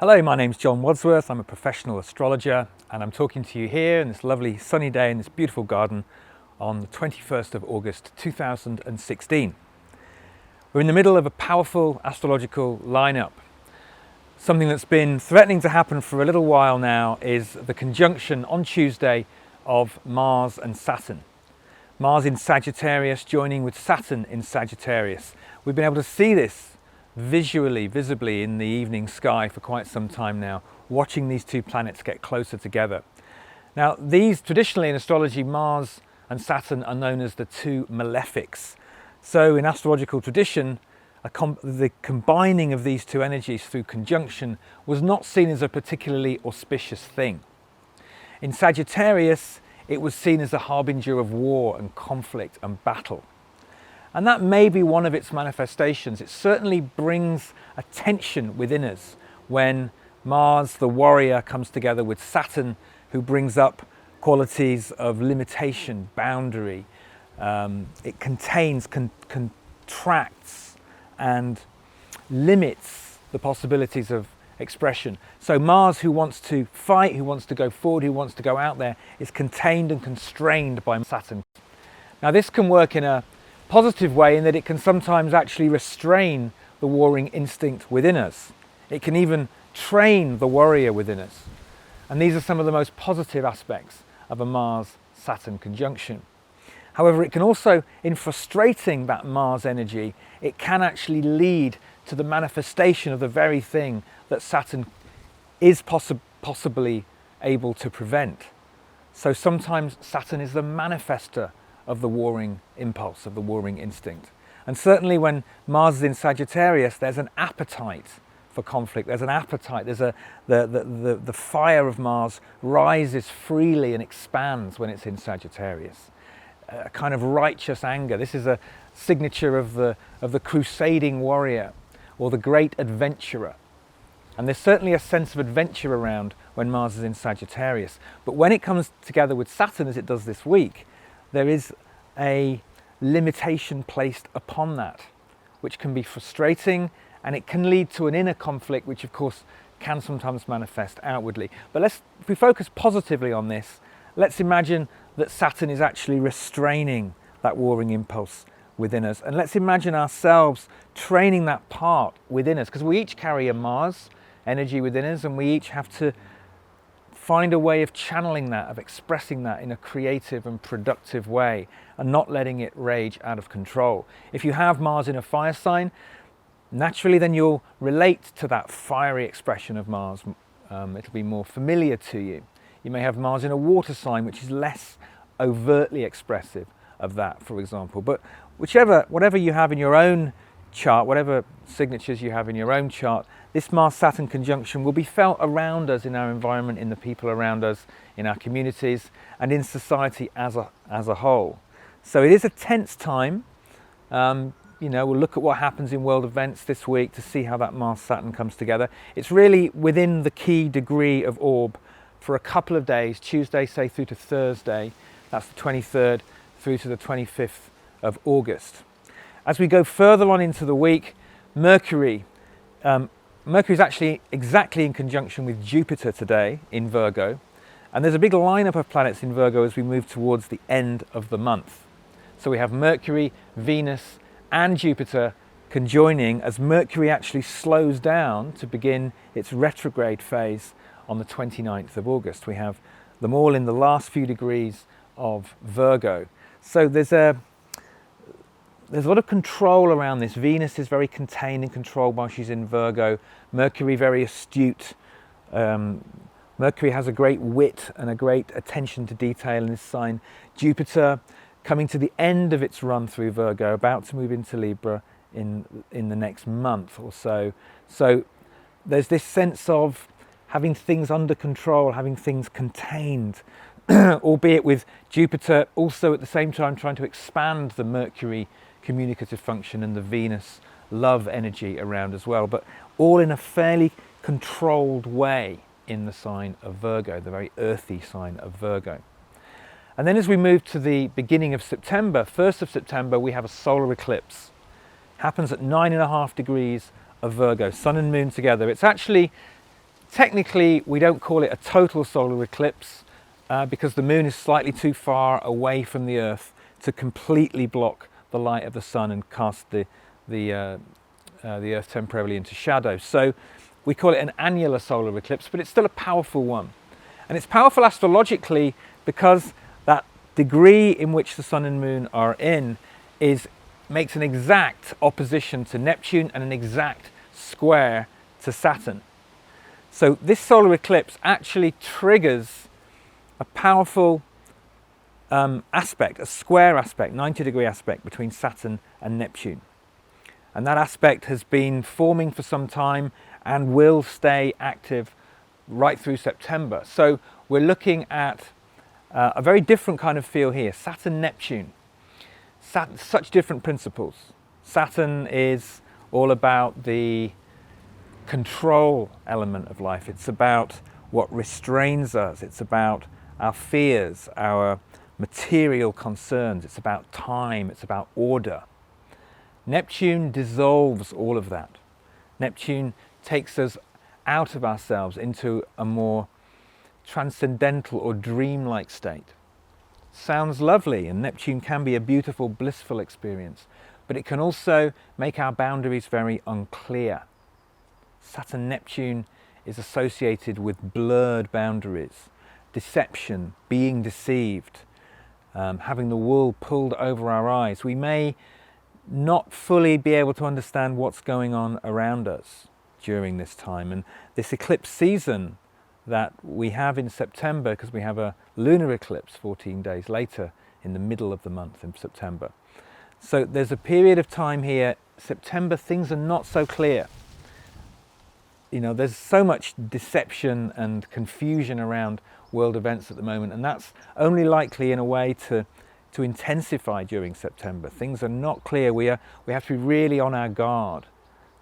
Hello, my name's John Wadsworth. I'm a professional astrologer and I'm talking to you here in this lovely sunny day in this beautiful garden on the 21st of August 2016. We're in the middle of a powerful astrological lineup. Something that's been threatening to happen for a little while now is the conjunction on Tuesday of Mars and Saturn. Mars in Sagittarius joining with Saturn in Sagittarius. We've been able to see this visibly in the evening sky for quite some time now, watching these two planets get closer together. Now, these traditionally in astrology, Mars and Saturn are known as the two malefics. So in astrological tradition, the combining of these two energies through conjunction was not seen as a particularly auspicious thing. In Sagittarius, it was seen as a harbinger of war and conflict and battle. And that may be one of its manifestations. It certainly brings a tension within us when Mars, the warrior, comes together with Saturn, who brings up qualities of limitation, boundary. It contains, contracts and limits the possibilities of expression. So Mars, who wants to fight, who wants to go forward, who wants to go out there, is contained and constrained by Saturn. Now this can work in a positive way in that it can sometimes actually restrain the warring instinct within us. It can even train the warrior within us. And these are some of the most positive aspects of a Mars-Saturn conjunction. However, it can also, in frustrating that Mars energy, it can actually lead to the manifestation of the very thing that Saturn is possibly able to prevent. So sometimes Saturn is the manifester of the warring impulse, of the warring instinct. And certainly when Mars is in Sagittarius, there's an appetite for conflict, there's an appetite, the fire of Mars rises freely and expands when it's in Sagittarius. A kind of righteous anger. This is a signature of the crusading warrior or the great adventurer. And there's certainly a sense of adventure around when Mars is in Sagittarius. But when it comes together with Saturn, as it does this week, there is a limitation placed upon that, which can be frustrating, and it can lead to an inner conflict, which of course can sometimes manifest outwardly. But if we focus positively on this, let's imagine that Saturn is actually restraining that warring impulse within us. And let's imagine ourselves training that part within us, because we each carry a Mars energy within us, and we each have to find a way of channeling that, of expressing that in a creative and productive way and not letting it rage out of control. If you have Mars in a fire sign, naturally then you'll relate to that fiery expression of Mars. It'll be more familiar to you. You may have Mars in a water sign, which is less overtly expressive of that, for example. But whatever you have in your own chart, whatever signatures you have in your own chart, this Mars-Saturn conjunction will be felt around us, in our environment, in the people around us, in our communities, and in society as a whole. So it is a tense time. We'll look at what happens in world events this week to see how that Mars-Saturn comes together. It's really within the key degree of orb for a couple of days, Tuesday, say, through to Thursday. That's the 23rd through to the 25th of August. As we go further on into the week, Mercury is actually exactly in conjunction with Jupiter today in Virgo, and there's a big lineup of planets in Virgo as we move towards the end of the month. So we have Mercury, Venus and Jupiter conjoining as Mercury actually slows down to begin its retrograde phase on the 29th of August. We have them all in the last few degrees of Virgo. So there's a lot of control around this. Venus is very contained and controlled while she's in Virgo. Mercury very astute. Mercury has a great wit and a great attention to detail in this sign. Jupiter coming to the end of its run through Virgo, about to move into Libra in the next month or so. So there's this sense of having things under control, having things contained, albeit with Jupiter also at the same time trying to expand the Mercury communicative function and the Venus love energy around as well, but all in a fairly controlled way in the sign of Virgo, the very earthy sign of Virgo. And then as we move to the beginning of September, 1st of September, we have a solar eclipse. Happens at 9.5 degrees of Virgo, sun and moon together. It's actually Technically, we don't call it a total solar eclipse because the moon is slightly too far away from the Earth to completely block the light of the sun and cast the Earth temporarily into shadow. So we call it an annular solar eclipse, but it's still a powerful one. And it's powerful astrologically because that degree in which the sun and moon are in makes an exact opposition to Neptune and an exact square to Saturn. So this solar eclipse actually triggers a powerful aspect, a square aspect, 90-degree aspect between Saturn and Neptune. And that aspect has been forming for some time and will stay active right through September. So we're looking at a very different kind of feel here. Saturn-Neptune. Such different principles. Saturn is all about the control element of life. It's about what restrains us. It's about our fears, our material concerns. It's about time. It's about order. Neptune dissolves all of that. Neptune takes us out of ourselves into a more transcendental or dreamlike state. Sounds lovely, and Neptune can be a beautiful, blissful experience, but it can also make our boundaries very unclear. Saturn-Neptune is associated with blurred boundaries, deception, being deceived, having the wool pulled over our eyes. We may not fully be able to understand what's going on around us during this time. And this eclipse season that we have in September, because we have a lunar eclipse 14 days later in the middle of the month in September. So there's a period of time here, September, things are not so clear. You know, there's so much deception and confusion around world events at the moment, and that's only likely in a way to intensify during September. Things are not clear. We have to be really on our guard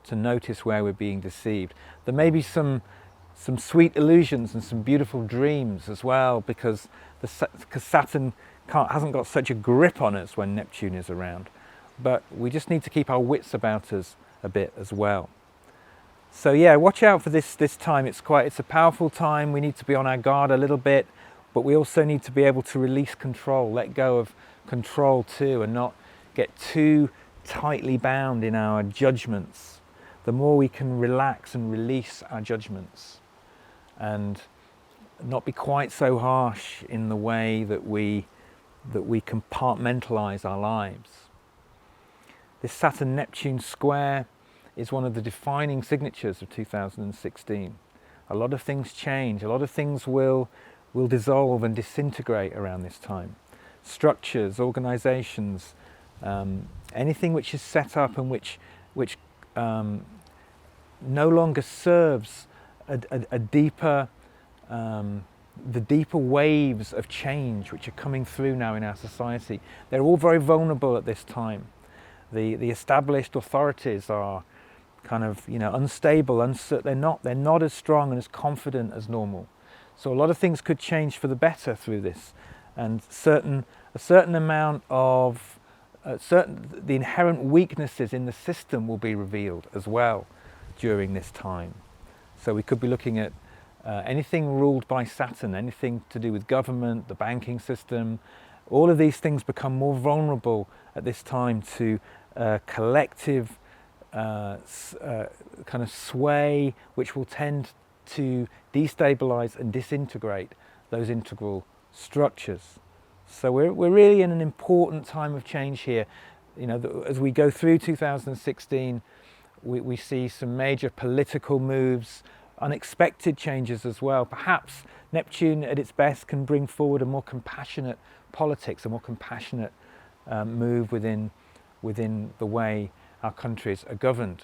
to notice where we're being deceived. There may be some sweet illusions and some beautiful dreams as well, because Saturn hasn't got such a grip on us when Neptune is around. But we just need to keep our wits about us a bit as well. So yeah, watch out for this time. It's a powerful time. We need to be on our guard a little bit, but we also need to be able to release control, let go of control too, and not get too tightly bound in our judgments. The more we can relax and release our judgments and not be quite so harsh in the way that we compartmentalize our lives. This Saturn-Neptune square is one of the defining signatures of 2016. A lot of things change, a lot of things will dissolve and disintegrate around this time. Structures, organizations, anything which is set up and which no longer serves a deeper, the deeper waves of change which are coming through now in our society. They're all very vulnerable at this time. The established authorities are kind of, unstable, uncertain. They're not as strong and as confident as normal. So a lot of things could change for the better through this, and a certain amount of the inherent weaknesses in the system will be revealed as well during this time. So we could be looking at anything ruled by Saturn, anything to do with government, the banking system. All of these things become more vulnerable at this time to collective kind of sway, which will tend to destabilize and disintegrate those integral structures. So we're really in an important time of change here. As we go through 2016, we see some major political moves, unexpected changes as well. Perhaps Neptune at its best can bring forward a more compassionate politics, a more compassionate move within the way our countries are governed.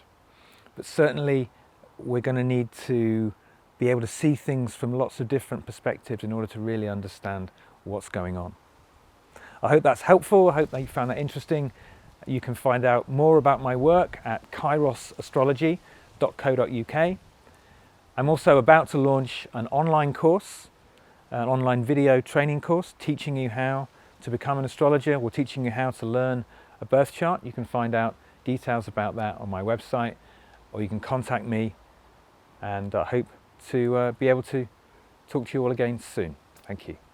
But certainly we're going to need to be able to see things from lots of different perspectives in order to really understand what's going on. I hope that's helpful. I hope that you found that interesting. You can find out more about my work at kairosastrology.co.uk. I'm also about to launch an online course, an online video training course, teaching you how to become an astrologer, or teaching you how to learn a birth chart. You can find out details about that on my website, or you can contact me, and I hope to be able to talk to you all again soon. Thank you.